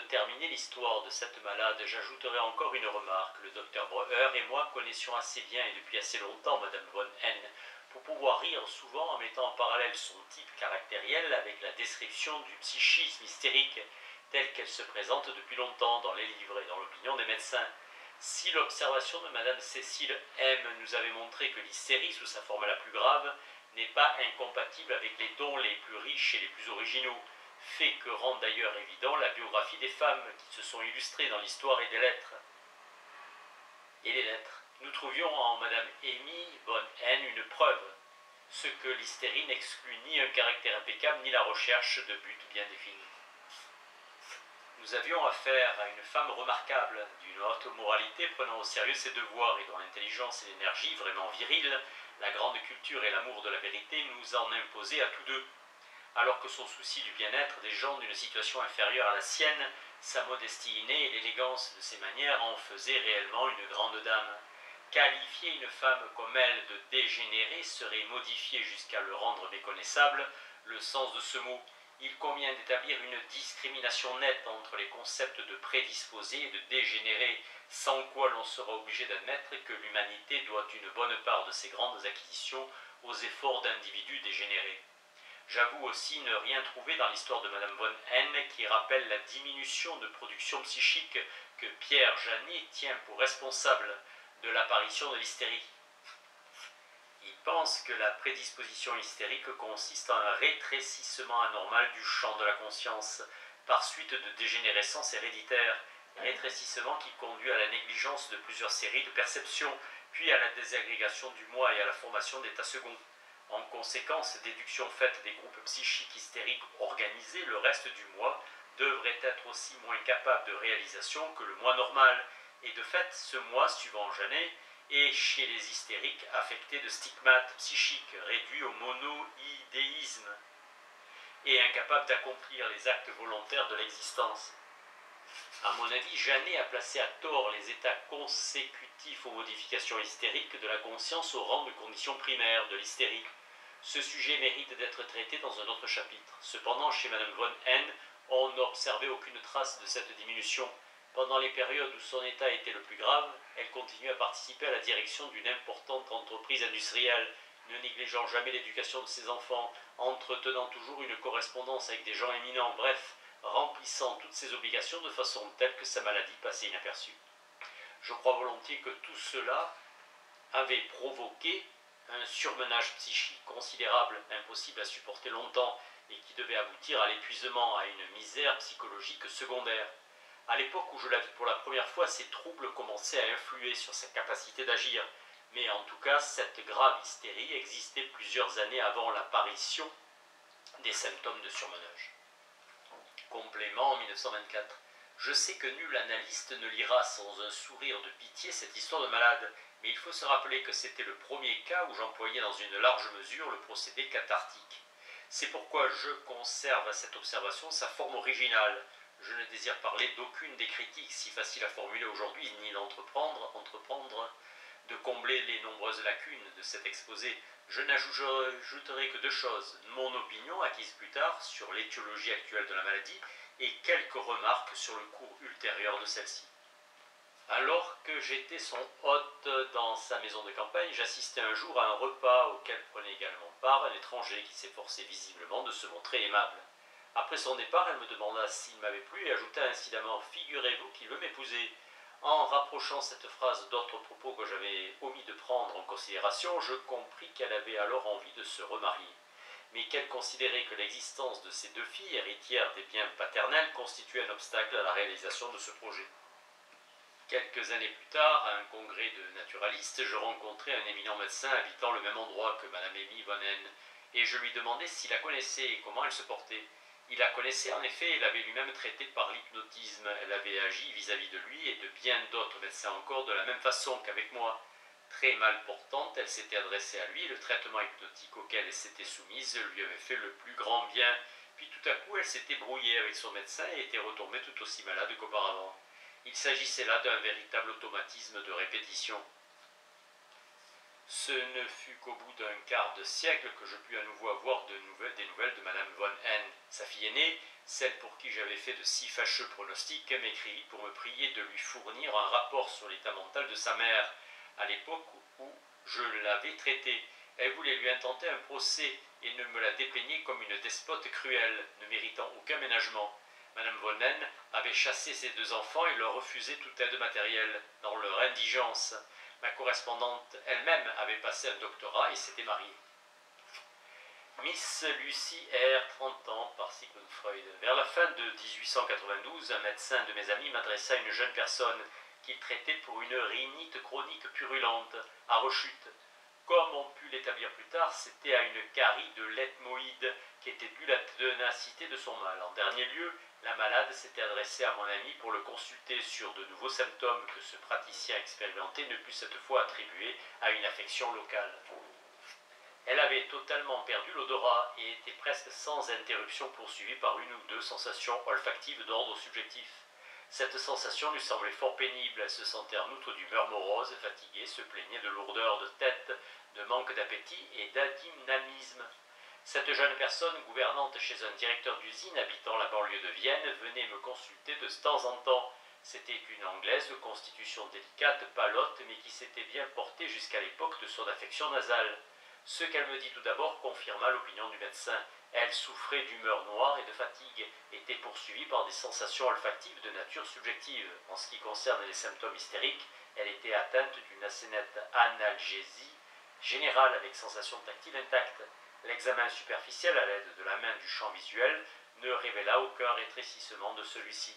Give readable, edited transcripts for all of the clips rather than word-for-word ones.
terminer l'histoire de cette malade, j'ajouterai encore une remarque. Le docteur Breuer et moi connaissions assez bien et depuis assez longtemps Madame von N pour pouvoir rire souvent en mettant en parallèle son type caractériel avec la description du psychisme hystérique telle qu'elle se présente depuis longtemps dans les livres et dans l'opinion des médecins. Si l'observation de Madame Cécile M nous avait montré que l'hystérie sous sa forme la plus grave n'est pas incompatible avec les dons les plus riches et les plus originaux, fait que rend d'ailleurs évident la biographie des femmes qui se sont illustrées dans l'histoire et des lettres. Et les lettres. Nous trouvions en Madame Amy von N une preuve, ce que l'hystérie n'exclut ni un caractère impeccable ni la recherche de buts bien définis. Nous avions affaire à une femme remarquable, d'une haute moralité prenant au sérieux ses devoirs et dont l'intelligence et l'énergie vraiment viriles, la grande culture et l'amour de la vérité nous en imposaient à tous deux. Alors que son souci du bien-être des gens d'une situation inférieure à la sienne, sa modestie innée et l'élégance de ses manières en faisaient réellement une grande dame. Qualifier une femme comme elle de dégénérée serait modifier jusqu'à le rendre méconnaissable le sens de ce mot. Il convient d'établir une discrimination nette entre les concepts de prédisposé et de dégénéré, sans quoi l'on sera obligé d'admettre que l'humanité doit une bonne part de ses grandes acquisitions aux efforts d'individus dégénérés. J'avoue aussi ne rien trouver dans l'histoire de Madame von N qui rappelle la diminution de production psychique que Pierre Janet tient pour responsable de l'apparition de l'hystérie. Il pense que la prédisposition hystérique consiste en un rétrécissement anormal du champ de la conscience par suite de dégénérescence héréditaire, rétrécissement qui conduit à la négligence de plusieurs séries de perceptions, puis à la désagrégation du moi et à la formation d'états seconds. En conséquence, déduction faite des groupes psychiques hystériques organisés, le reste du moi devrait être aussi moins capable de réalisation que le moi normal, et de fait, ce moi, suivant Janet, est chez les hystériques affecté de stigmates psychiques réduits au monoïdéisme et incapable d'accomplir les actes volontaires de l'existence. À mon avis, Janet a placé à tort les états consécutifs aux modifications hystériques de la conscience au rang de condition primaire de l'hystérie. Ce sujet mérite d'être traité dans un autre chapitre. Cependant, chez Madame von N, on n'observait aucune trace de cette diminution. Pendant les périodes où son état était le plus grave, elle continue à participer à la direction d'une importante entreprise industrielle, ne négligeant jamais l'éducation de ses enfants, entretenant toujours une correspondance avec des gens éminents, bref, remplissant toutes ses obligations de façon telle que sa maladie passait inaperçue. Je crois volontiers que tout cela avait provoqué un surmenage psychique considérable, impossible à supporter longtemps, et qui devait aboutir à l'épuisement, à une misère psychologique secondaire. À l'époque où je la vis pour la première fois, ces troubles commençaient à influer sur sa capacité d'agir, mais en tout cas, cette grave hystérie existait plusieurs années avant l'apparition des symptômes de surmenage. Complément en 1924. Je sais que nul analyste ne lira sans un sourire de pitié cette histoire de malade, mais il faut se rappeler que c'était le premier cas où j'employais dans une large mesure le procédé cathartique. C'est pourquoi je conserve à cette observation sa forme originale. Je ne désire parler d'aucune des critiques si faciles à formuler aujourd'hui, ni d'entreprendre de combler les nombreuses lacunes de cet exposé. Je n'ajouterai que deux choses, mon opinion acquise plus tard sur l'étiologie actuelle de la maladie et quelques remarques sur le cours ultérieur de celle-ci. Alors que j'étais son hôte dans sa maison de campagne, j'assistais un jour à un repas auquel prenait également part un étranger qui s'efforçait visiblement de se montrer aimable. Après son départ, elle me demanda s'il m'avait plu et ajouta incidemment « Figurez-vous qu'il veut m'épouser ». En rapprochant cette phrase d'autres propos que j'avais omis de prendre en considération, je compris qu'elle avait alors envie de se remarier, mais qu'elle considérait que l'existence de ses deux filles, héritières des biens paternels, constituait un obstacle à la réalisation de ce projet. Quelques années plus tard, à un congrès de naturalistes, je rencontrai un éminent médecin habitant le même endroit que Madame Amy von N, et je lui demandai s'il la connaissait et comment elle se portait. Il la connaissait en effet et l'avait lui-même traitée par l'hypnotisme. Elle avait agi vis-à-vis de lui et de bien d'autres médecins encore de la même façon qu'avec moi. Très mal portante, elle s'était adressée à lui et le traitement hypnotique auquel elle s'était soumise lui avait fait le plus grand bien. Puis tout à coup, elle s'était brouillée avec son médecin et était retombée tout aussi malade qu'auparavant. Il s'agissait là d'un véritable automatisme de répétition. Ce ne fut qu'au bout d'un quart de siècle que je pus à nouveau avoir des nouvelles de Madame von N. Sa fille aînée, celle pour qui j'avais fait de si fâcheux pronostics, m'écrivit pour me prier de lui fournir un rapport sur l'état mental de sa mère, à l'époque où je l'avais traitée. Elle voulait lui intenter un procès et ne me la dépeignait comme une despote cruelle, ne méritant aucun ménagement. Madame von N avait chassé ses 2 enfants et leur refusé toute aide matérielle, dans leur indigence. Ma correspondante elle-même avait passé un doctorat et s'était mariée. Miss Lucy R, 30 ans, par Sigmund Freud. Vers la fin de 1892, un médecin de mes amis m'adressa à une jeune personne qu'il traitait pour une rhinite chronique purulente, à rechute. Comme on put l'établir plus tard, c'était à une carie de l'ethmoïde qui était due la ténacité de son mal. En dernier lieu, la malade s'était adressée à mon ami pour le consulter sur de nouveaux symptômes que ce praticien expérimenté ne put cette fois attribuer à une affection locale. Elle avait totalement perdu l'odorat et était presque sans interruption poursuivie par une ou 2 sensations olfactives d'ordre subjectif. Cette sensation lui semblait fort pénible, elle se sentait en outre d'humeur morose, fatiguée, se plaignait de lourdeur de tête, de manque d'appétit et d'adynamisme. Cette jeune personne, gouvernante chez un directeur d'usine habitant la banlieue de Vienne, venait me consulter de temps en temps. C'était une Anglaise de constitution délicate, palote, mais qui s'était bien portée jusqu'à l'époque de son affection nasale. Ce qu'elle me dit tout d'abord confirma l'opinion du médecin. Elle souffrait d'humeur noire et de fatigue, était poursuivie par des sensations olfactives de nature subjective. En ce qui concerne les symptômes hystériques, elle était atteinte d'une assez nette analgésie générale avec sensation tactile intacte. L'examen superficiel à l'aide de la main du champ visuel ne révéla aucun rétrécissement de celui-ci.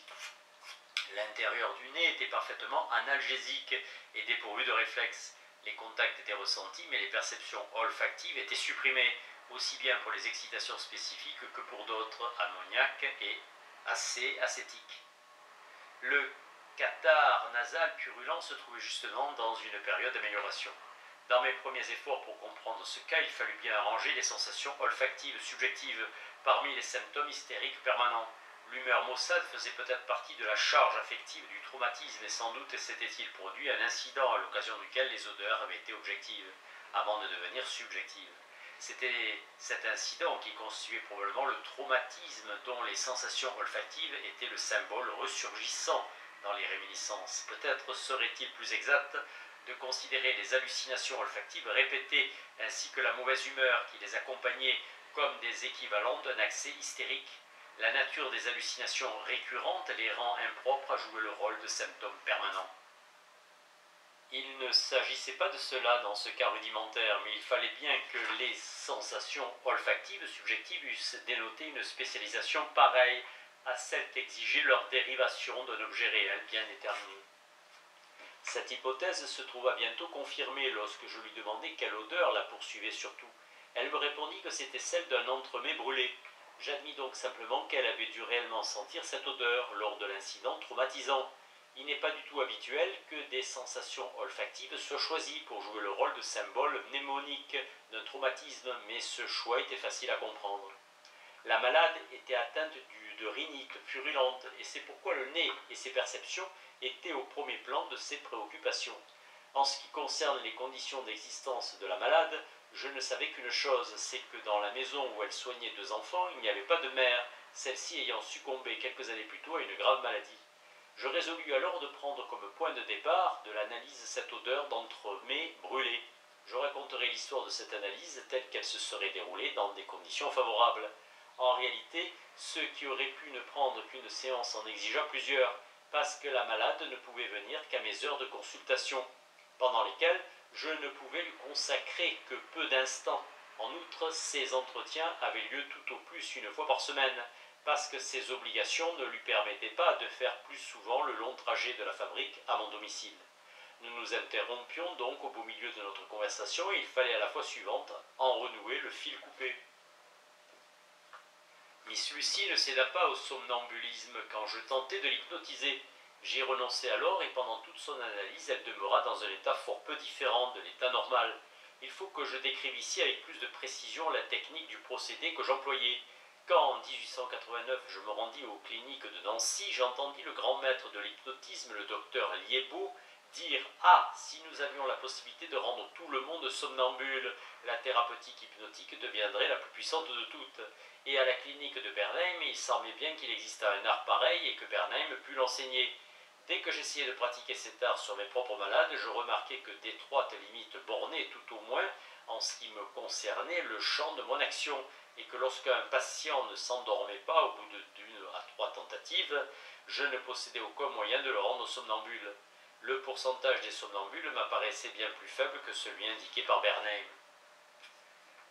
L'intérieur du nez était parfaitement analgésique et dépourvu de réflexes. Les contacts étaient ressentis, mais les perceptions olfactives étaient supprimées, aussi bien pour les excitations spécifiques que pour d'autres, ammoniaques et acétiques. Le catarrhe nasal purulent se trouvait justement dans une période d'amélioration. Dans mes premiers efforts pour comprendre ce cas, il fallut bien arranger les sensations olfactives subjectives parmi les symptômes hystériques permanents. L'humeur maussade faisait peut-être partie de la charge affective du traumatisme et sans doute s'était-il produit un incident à l'occasion duquel les odeurs avaient été objectives, avant de devenir subjectives. C'était cet incident qui constituait probablement le traumatisme dont les sensations olfactives étaient le symbole ressurgissant dans les réminiscences. Peut-être serait-il plus exact de considérer les hallucinations olfactives répétées ainsi que la mauvaise humeur qui les accompagnait comme des équivalents d'un accès hystérique. La nature des hallucinations récurrentes les rend impropres à jouer le rôle de symptômes permanents. Il ne s'agissait pas de cela dans ce cas rudimentaire, mais il fallait bien que les sensations olfactives subjectives eussent dénoté une spécialisation pareille à celle qu'exigeait leur dérivation d'un objet réel bien déterminé. Cette hypothèse se trouva bientôt confirmée lorsque je lui demandai quelle odeur la poursuivait surtout. Elle me répondit que c'était celle d'un entremets brûlé. J'admis donc simplement qu'elle avait dû réellement sentir cette odeur lors de l'incident traumatisant. Il n'est pas du tout habituel que des sensations olfactives soient choisies pour jouer le rôle de symbole mnémonique d'un traumatisme, mais ce choix était facile à comprendre. La malade était atteinte de rhinite purulente, et c'est pourquoi le nez et ses perceptions étaient au premier plan de ses préoccupations. En ce qui concerne les conditions d'existence de la malade, je ne savais qu'une chose, c'est que dans la maison où elle soignait 2 enfants, il n'y avait pas de mère, celle-ci ayant succombé quelques années plus tôt à une grave maladie. Je résolus alors de prendre comme point de départ de l'analyse cette odeur d'entremets brûlé. Je raconterai l'histoire de cette analyse telle qu'elle se serait déroulée dans des conditions favorables. En réalité, ce qui aurait pu ne prendre qu'une séance en exigea plusieurs, parce que la malade ne pouvait venir qu'à mes heures de consultation, pendant lesquelles je ne pouvais lui consacrer que peu d'instants. En outre, ces entretiens avaient lieu tout au plus une fois par semaine, parce que ses obligations ne lui permettaient pas de faire plus souvent le long trajet de la fabrique à mon domicile. Nous nous interrompions donc au beau milieu de notre conversation et il fallait à la fois suivante en renouer le fil coupé. Miss Lucy ne céda pas au somnambulisme quand je tentai de l'hypnotiser. J'y renonçai alors et pendant toute son analyse, elle demeura dans un état fort peu différent de l'état normal. Il faut que je décrive ici avec plus de précision la technique du procédé que j'employais. Quand en 1889 je me rendis aux cliniques de Nancy, j'entendis le grand maître de l'hypnotisme, le docteur Liébaud, dire « Ah, si nous avions la possibilité de rendre tout le monde somnambule, la thérapeutique hypnotique deviendrait la plus puissante de toutes. » Et à la clinique de Bernheim, il semblait bien qu'il existait un art pareil et que Bernheim pût l'enseigner. Dès que j'essayais de pratiquer cet art sur mes propres malades, je remarquais que d'étroites limites bornaient tout au moins, en ce qui me concernait, le champ de mon action, et que lorsqu'un patient ne s'endormait pas au bout d'une à 3 tentatives, je ne possédais aucun moyen de le rendre somnambule. Le pourcentage des somnambules m'apparaissait bien plus faible que celui indiqué par Bernheim.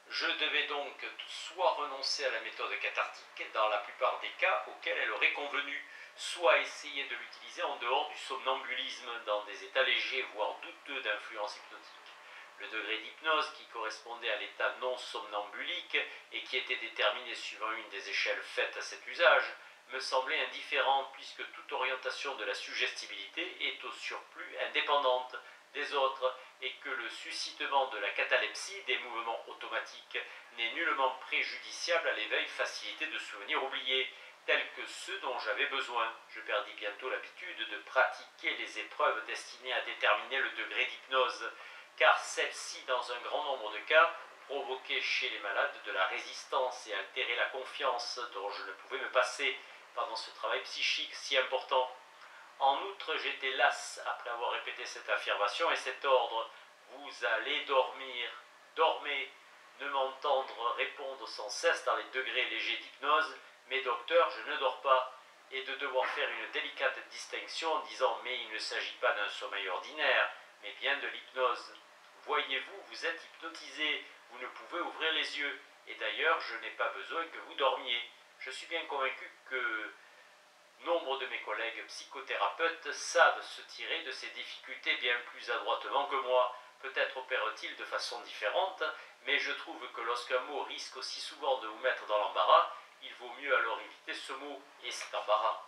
Je devais donc soit renoncer à la méthode cathartique dans la plupart des cas auxquels elle aurait convenu, soit essayer de l'utiliser en dehors du somnambulisme, dans des états légers, voire douteux d'influence hypnotique. Le degré d'hypnose qui correspondait à l'état non somnambulique et qui était déterminé suivant une des échelles faites à cet usage, me semblait indifférent puisque toute orientation de la suggestibilité est au surplus indépendante des autres et que le suscitement de la catalepsie, des mouvements automatiques, n'est nullement préjudiciable à l'éveil facilité de souvenirs oubliés, tels que ceux dont j'avais besoin. Je perdis bientôt l'habitude de pratiquer les épreuves destinées à déterminer le degré d'hypnose, car celles-ci, dans un grand nombre de cas, provoquaient chez les malades de la résistance et altéraient la confiance dont je ne pouvais me passer pendant ce travail psychique si important. En outre, j'étais las après avoir répété cette affirmation et cet ordre « Vous allez dormir, dormez », ne m'entendre répondre sans cesse dans les degrés légers d'hypnose « Mais docteur, je ne dors pas », et de devoir faire une délicate distinction en disant « Mais il ne s'agit pas d'un sommeil ordinaire, mais bien de l'hypnose. Voyez-vous, vous êtes hypnotisé, vous ne pouvez ouvrir les yeux, et d'ailleurs, je n'ai pas besoin que vous dormiez. Je suis bien convaincu que nombre de mes collègues psychothérapeutes savent se tirer de ces difficultés bien plus adroitement que moi. Peut-être opèrent-ils de façon différente, mais je trouve que lorsqu'un mot risque aussi souvent de vous mettre dans l'embarras, il vaut mieux alors éviter ce mot et cet embarras.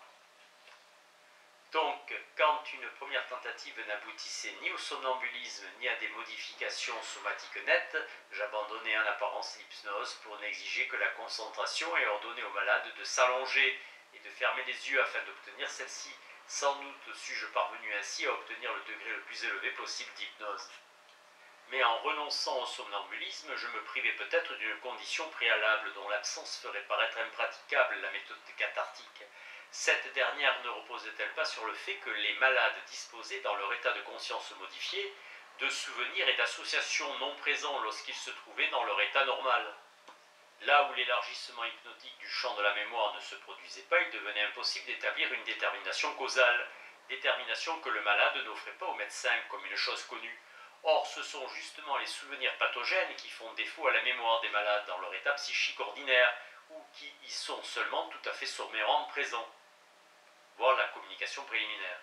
Donc, quand une première tentative n'aboutissait ni au somnambulisme ni à des modifications somatiques nettes, j'abandonnais en apparence l'hypnose pour n'exiger que la concentration et ordonnais au malade de s'allonger et de fermer les yeux afin d'obtenir celle-ci. Sans doute suis-je parvenu ainsi à obtenir le degré le plus élevé possible d'hypnose. Mais en renonçant au somnambulisme, je me privais peut-être d'une condition préalable dont l'absence ferait paraître impraticable la méthode cathartique. Cette dernière ne reposait-elle pas sur le fait que les malades disposaient, dans leur état de conscience modifié, de souvenirs et d'associations non présents lorsqu'ils se trouvaient dans leur état normal? Là où l'élargissement hypnotique du champ de la mémoire ne se produisait pas, il devenait impossible d'établir une détermination causale, détermination que le malade n'offrait pas au médecin comme une chose connue. Or, ce sont justement les souvenirs pathogènes qui font défaut à la mémoire des malades dans leur état psychique ordinaire, ou qui y sont seulement tout à fait sommairement présents. Voir la communication préliminaire.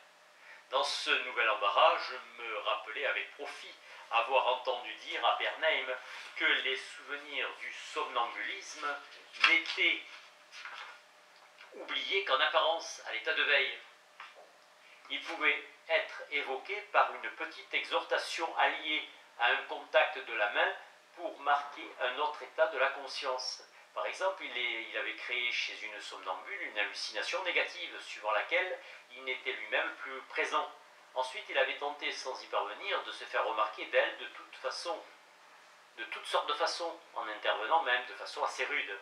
Dans ce nouvel embarras, je me rappelais avec profit avoir entendu dire à Bernheim que les souvenirs du somnambulisme n'étaient oubliés qu'en apparence, à l'état de veille. Ils pouvaient être évoqués par une petite exhortation alliée à un contact de la main pour marquer un autre état de la conscience. Par exemple, il avait créé chez une somnambule une hallucination négative, suivant laquelle il n'était lui-même plus présent. Ensuite, il avait tenté, sans y parvenir, de se faire remarquer d'elle de toutes sortes de façons, en intervenant même de façon assez rude.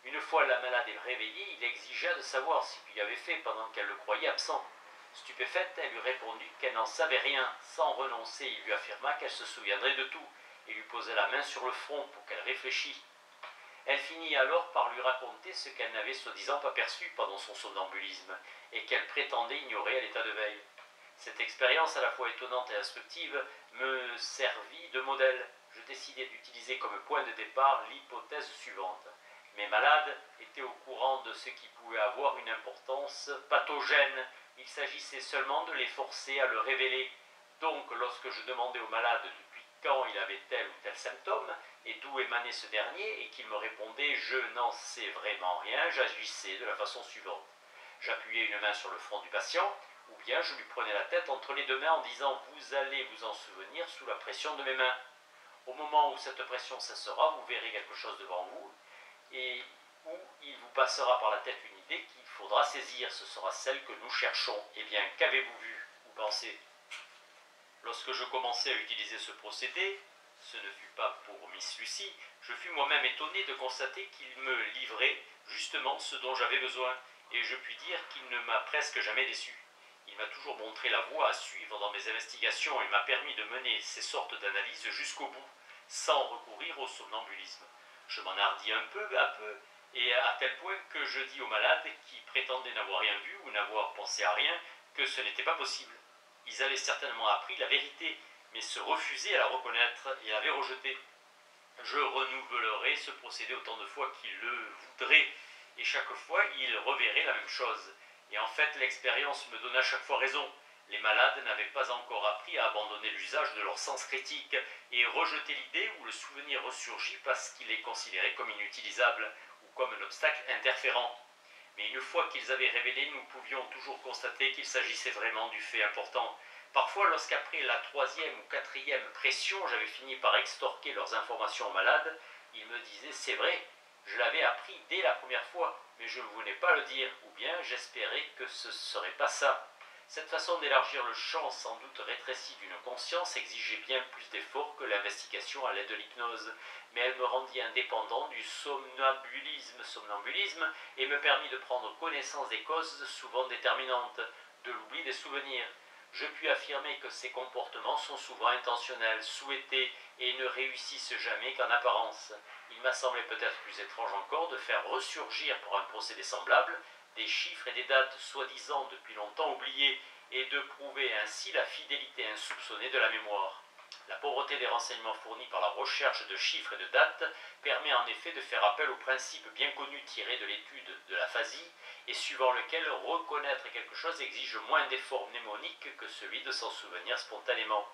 Une fois la malade réveillée, il exigea de savoir ce qu'il lui avait fait pendant qu'elle le croyait absent. Stupéfaite, elle lui répondit qu'elle n'en savait rien. Sans renoncer, il lui affirma qu'elle se souviendrait de tout, et lui posa la main sur le front pour qu'elle réfléchît. Elle finit alors par lui raconter ce qu'elle n'avait soi-disant pas perçu pendant son somnambulisme, et qu'elle prétendait ignorer à l'état de veille. Cette expérience à la fois étonnante et instructive me servit de modèle. Je décidai d'utiliser comme point de départ l'hypothèse suivante. Mes malades étaient au courant de ce qui pouvait avoir une importance pathogène. Il s'agissait seulement de les forcer à le révéler. Donc, lorsque je demandais au malade depuis quand il avait tel ou tel symptôme, et d'où émanait ce dernier, et qu'il me répondait « je n'en sais vraiment rien », j'agissais de la façon suivante. J'appuyais une main sur le front du patient, ou bien je lui prenais la tête entre les deux mains en disant « vous allez vous en souvenir sous la pression de mes mains ». Au moment où cette pression cessera, vous verrez quelque chose devant vous, et où il vous passera par la tête une idée qu'il faudra saisir. Ce sera celle que nous cherchons. Eh bien, qu'avez-vous vu ou pensé? Lorsque je commençai à utiliser ce procédé, ce ne fut pas pour Miss Lucie, je fus moi-même étonné de constater qu'il me livrait justement ce dont j'avais besoin, et je puis dire qu'il ne m'a presque jamais déçu. Il m'a toujours montré la voie à suivre dans mes investigations et m'a permis de mener ces sortes d'analyses jusqu'au bout, sans recourir au somnambulisme. Je m'en hardis un peu à peu, et à tel point que je dis aux malades qui prétendaient n'avoir rien vu ou n'avoir pensé à rien que ce n'était pas possible. Ils avaient certainement appris la vérité, mais se refusaient à la reconnaître et l'avaient rejetée. Je renouvellerai ce procédé autant de fois qu'ils le voudraient, et chaque fois ils reverraient la même chose. Et en fait, l'expérience me donna chaque fois raison. Les malades n'avaient pas encore appris à abandonner l'usage de leur sens critique et rejeter l'idée où le souvenir ressurgit parce qu'il est considéré comme inutilisable ou comme un obstacle interférent. Mais une fois qu'ils avaient révélé, nous pouvions toujours constater qu'il s'agissait vraiment du fait important. Parfois, lorsqu'après la troisième ou quatrième pression, j'avais fini par extorquer leurs informations aux malades, ils me disaient « c'est vrai, je l'avais appris dès la première fois, mais je ne voulais pas le dire, ou bien j'espérais que ce ne serait pas ça ». Cette façon d'élargir le champ sans doute rétréci d'une conscience exigeait bien plus d'efforts que l'investigation à l'aide de l'hypnose, mais elle me rendit indépendant du somnambulisme et me permit de prendre connaissance des causes souvent déterminantes, de l'oubli des souvenirs. Je puis affirmer que ces comportements sont souvent intentionnels, souhaités et ne réussissent jamais qu'en apparence. Il m'a semblé peut-être plus étrange encore de faire ressurgir pour un procédé semblable des chiffres et des dates soi-disant depuis longtemps oubliés et de prouver ainsi la fidélité insoupçonnée de la mémoire. La pauvreté des renseignements fournis par la recherche de chiffres et de dates permet en effet de faire appel au principe bien connu tiré de l'étude de l'aphasie et suivant lequel reconnaître quelque chose exige moins d'efforts mnémoniques que celui de s'en souvenir spontanément.